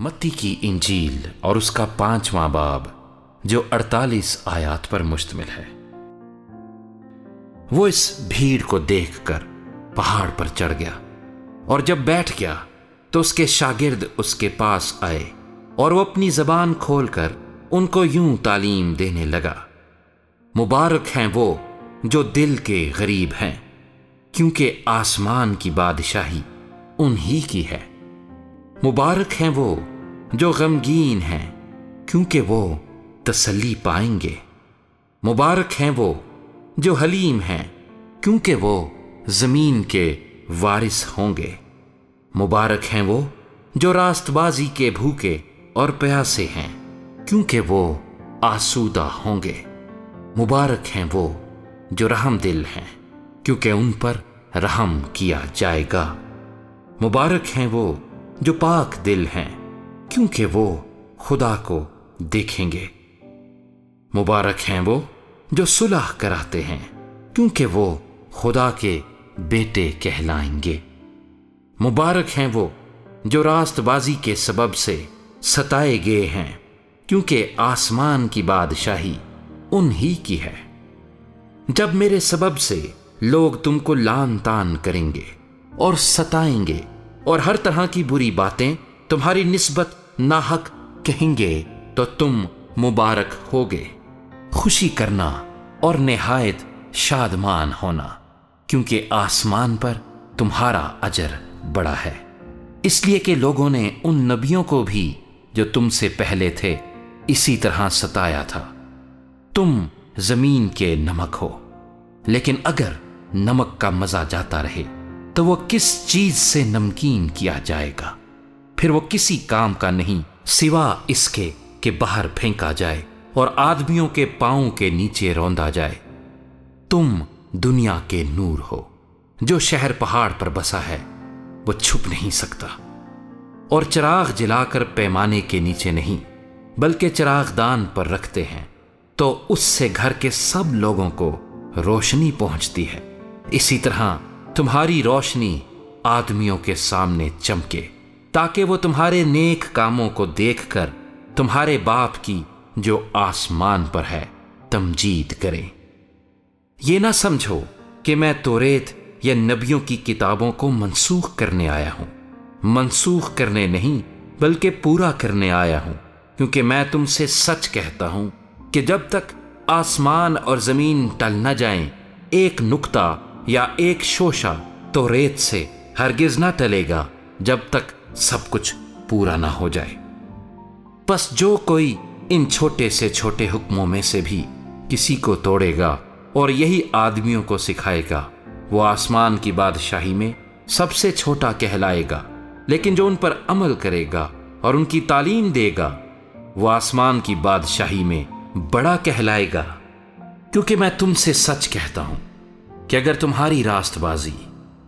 मत्ती की इंजील और उसका 5वां बाब जो 48 आयात पर मुश्तमिल है। वो इस भीड़ को देखकर पहाड़ पर चढ़ गया और जब बैठ गया तो उसके शागिर्द उसके पास आए और वो अपनी जबान खोलकर उनको यूं तालीम देने लगा। मुबारक हैं वो जो दिल के गरीब हैं, क्योंकि आसमान की बादशाही उन्हीं की है। मुबारक हैं वो जो गमगीन हैं, क्योंकि वो तसल्ली पाएंगे। मुबारक हैं वो जो हलीम हैं, क्योंकि वो जमीन के वारिस होंगे। मुबारक हैं वो जो रास्तबाजी के भूखे और प्यासे हैं, क्योंकि वो आसूदा होंगे। मुबारक हैं वो जो रहम दिल हैं, क्योंकि उन पर रहम किया जाएगा। मुबारक हैं वो जो पाक दिल हैं, क्योंकि वो खुदा को देखेंगे। मुबारक हैं वो जो सुलह कराते हैं, क्योंकि वो खुदा के बेटे कहलाएंगे। मुबारक हैं वो जो रास्तबाजी के सबब से सताए गए हैं, क्योंकि आसमान की बादशाही उन्हीं की है। जब मेरे सबब से लोग तुमको लान तान करेंगे और सताएंगे और हर तरह की बुरी बातें तुम्हारी निस्बत नाहक कहेंगे, तो तुम मुबारक होगे। खुशी करना और निहायत शादमान होना, क्योंकि आसमान पर तुम्हारा अजर बड़ा है। इसलिए कि लोगों ने उन नबियों को भी जो तुमसे पहले थे इसी तरह सताया था। तुम जमीन के नमक हो, लेकिन अगर नमक का मजा जाता रहे तो वो किस चीज से नमकीन किया जाएगा? फिर वो किसी काम का नहीं सिवा इसके कि बाहर फेंका जाए और आदमियों के पांवों के नीचे रौंदा जाए। तुम दुनिया के नूर हो। जो शहर पहाड़ पर बसा है वो छुप नहीं सकता, और चिराग जलाकर पैमाने के नीचे नहीं बल्कि चिरागदान पर रखते हैं, तो उससे घर के सब लोगों को रोशनी पहुंचती है। इसी तरह तुम्हारी रोशनी आदमियों के सामने चमके, ताकि वो तुम्हारे नेक कामों को देखकर तुम्हारे बाप की जो आसमान पर है तमजीद करें। ये ना समझो कि मैं तौरेत या नबियों की किताबों को मनसूख करने आया हूं। मनसूख करने नहीं बल्कि पूरा करने आया हूं, क्योंकि मैं तुमसे सच कहता हूं कि जब तक आसमान और जमीन टल न जाएं, एक नुक्ता या एक शोशा तौरेत से हरगिज ना टलेगा जब तक सब कुछ पूरा ना हो जाए। बस जो कोई इन छोटे से छोटे हुक्मों में से भी किसी को तोड़ेगा और यही आदमियों को सिखाएगा, वो आसमान की बादशाही में सबसे छोटा कहलाएगा। लेकिन जो उन पर अमल करेगा और उनकी तालीम देगा, वो आसमान की बादशाही में बड़ा कहलाएगा। क्योंकि मैं तुमसे सच कहता हूं कि अगर तुम्हारी रास्तबाजी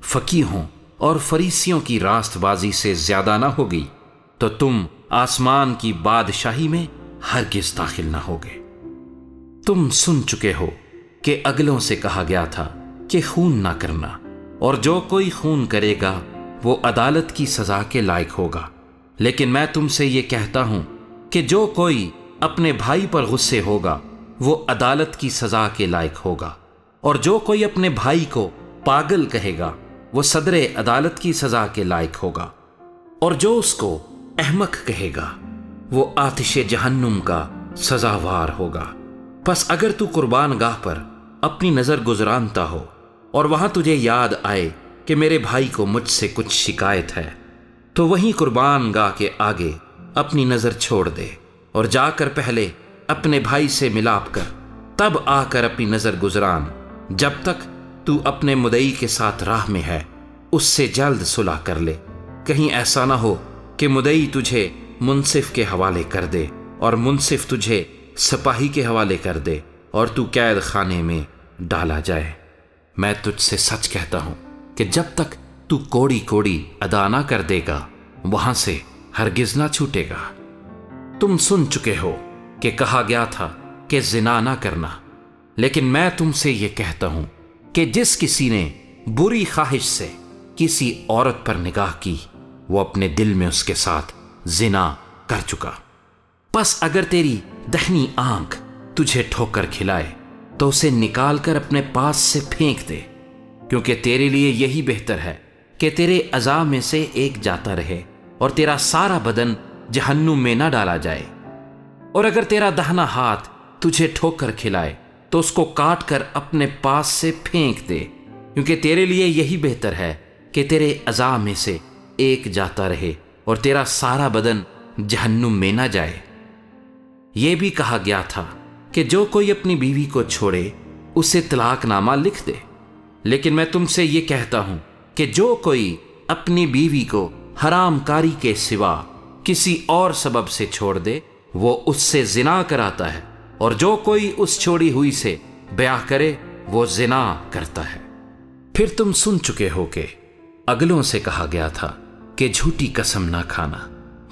फकीहों और फरीसियों की रास्तबाजी से ज्यादा ना होगी, तो तुम आसमान की बादशाही में हरगिज दाखिल ना होगे। तुम सुन चुके हो कि अगलों से कहा गया था कि खून ना करना, और जो कोई खून करेगा वो अदालत की सजा के लायक होगा। लेकिन मैं तुमसे ये कहता हूं कि जो कोई अपने भाई पर गुस्से होगा वो अदालत की सजा के लायक होगा, और जो कोई अपने भाई को पागल कहेगा वो सदरे अदालत की सजा के लायक होगा, और जो उसको अहमक कहेगा वो आतिश जहन्नुम का सजावार होगा। बस अगर तू कुर्बान गाह पर अपनी नजर गुजरानता हो और वहां तुझे याद आए कि मेरे भाई को मुझसे कुछ शिकायत है, तो वहीं कुर्बान गाह के आगे अपनी नजर छोड़ दे और जाकर पहले अपने भाई से मिलाप कर, तब आकर अपनी नजर गुजरान। जब तक तू अपने मुदई के साथ राह में है उससे जल्द सुलह कर ले। कहीं ऐसा ना हो कि मुदई तुझे मुंसिफ के हवाले कर दे और मुंसिफ तुझे सिपाही के हवाले कर दे और तू कैद खाने में डाला जाए। मैं तुझसे सच कहता हूं कि जब तक तू कोड़ी कोड़ी अदा ना कर देगा वहां से हरगिज ना छूटेगा। तुम सुन चुके हो कि कहा गया था कि जिना ना करना, लेकिन मैं तुमसे ये कहता हूं कि जिस किसी ने बुरी ख्वाहिश से किसी औरत पर निगाह की, वो अपने दिल में उसके साथ जिना کر چکا۔ پس اگر تیری دہنی آنکھ تجھے ٹھوکر کھلائے تو اسے نکال کر اپنے پاس سے پھینک دے، کیونکہ تیرے لیے یہی بہتر ہے کہ تیرے اعضاء میں سے ایک جاتا رہے اور تیرا سارا بدن جہنم میں نہ ڈالا جائے۔ اور اگر تیرا دہنا ہاتھ تجھے ٹھوکر کھلائے تو اس کو کاٹ کر اپنے پاس سے پھینک دے، کیونکہ تیرے لیے یہی بہتر ہے کہ تیرے اعضاء میں سے ایک جاتا رہے اور تیرا سارا بدن جہنم میں نہ جائے۔ یہ بھی کہا گیا تھا کہ جو کوئی اپنی بیوی کو چھوڑے اسے طلاق نامہ لکھ دے، لیکن میں تم سے یہ کہتا ہوں کہ جو کوئی اپنی بیوی کو حرام کاری کے سوا کسی اور سبب سے چھوڑ دے وہ اس سے زنا کراتا ہے، اور جو کوئی اس چھوڑی ہوئی سے بیاہ کرے وہ زنا کرتا ہے۔ پھر تم سن چکے ہو کہ اگلوں سے کہا گیا تھا کہ جھوٹی قسم نہ کھانا،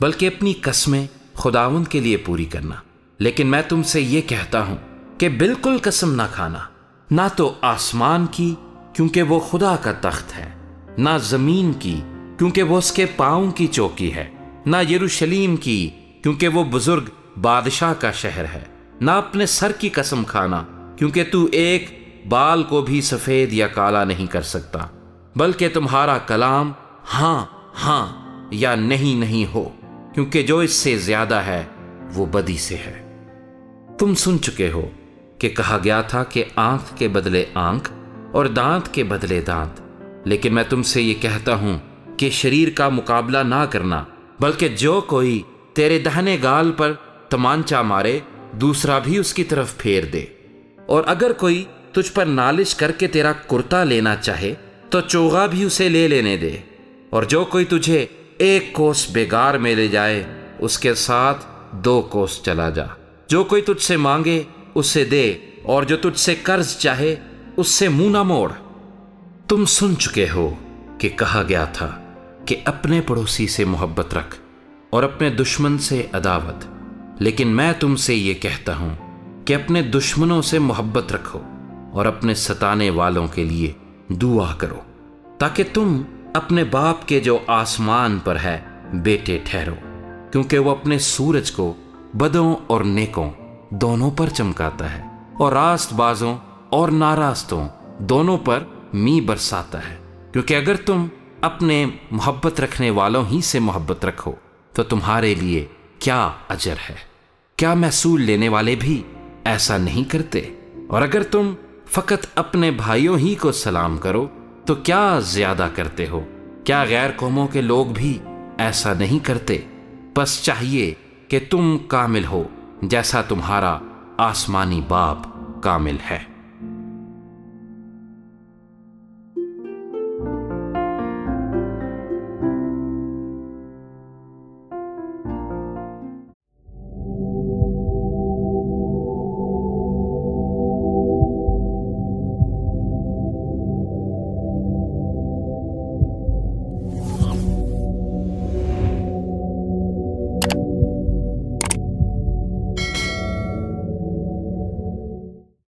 بلکہ اپنی قسمیں خداوند کے لیے پوری کرنا۔ لیکن میں تم سے یہ کہتا ہوں کہ بالکل قسم نہ کھانا، نہ تو آسمان کی کیونکہ وہ خدا کا تخت ہے، نہ زمین کی کیونکہ وہ اس کے پاؤں کی چوکی ہے، نہ یروشلیم کی کیونکہ وہ بزرگ بادشاہ کا شہر ہے، نہ اپنے سر کی قسم کھانا کیونکہ تو ایک بال کو بھی سفید یا کالا نہیں کر سکتا، بلکہ تمہارا کلام ہاں ہاں یا نہیں نہیں ہو، کیونکہ جو اس سے زیادہ ہے وہ بدی سے ہے۔ تم سن چکے ہو کہ کہا گیا تھا کہ آنکھ کے بدلے آنکھ اور دانت کے بدلے دانت، لیکن میں تم سے یہ کہتا ہوں کہ شریر کا مقابلہ نہ کرنا، بلکہ جو کوئی تیرے دہنے گال پر تمانچہ مارے دوسرا بھی اس کی طرف پھیر دے، اور اگر کوئی تجھ پر نالش کر کے تیرا کرتا لینا چاہے تو چوغا بھی اسے لے لینے دے، اور جو کوئی تجھے ایک کوس بیگار میں لے جائے اس کے ساتھ 2 کوس چلا جا۔ جو کوئی تجھ سے مانگے اسے دے، اور جو تجھ سے قرض چاہے اس سے منہ نہ موڑ۔ تم سن چکے ہو کہ کہا گیا تھا کہ اپنے پڑوسی سے محبت رکھ اور اپنے دشمن سے عداوت، لیکن میں تم سے یہ کہتا ہوں کہ اپنے دشمنوں سے محبت رکھو اور اپنے ستانے والوں کے لیے دعا کرو، تاکہ تم اپنے باپ کے جو آسمان پر ہے بیٹے ٹھہرو، کیونکہ وہ اپنے سورج کو بدوں اور نیکوں دونوں پر چمکاتا ہے، اور راست بازوں اور ناراستوں دونوں پر می برساتا ہے۔ کیونکہ اگر تم اپنے محبت رکھنے والوں ہی سے محبت رکھو تو تمہارے لیے کیا اجر ہے؟ کیا محصول لینے والے بھی ایسا نہیں کرتے؟ اور اگر تم فقط اپنے بھائیوں ہی کو سلام کرو تو کیا زیادہ کرتے ہو؟ کیا غیر قوموں کے لوگ بھی ایسا نہیں کرتے؟ بس چاہیے کہ تم کامل ہو جیسا تمہارا آسمانی باپ کامل ہے۔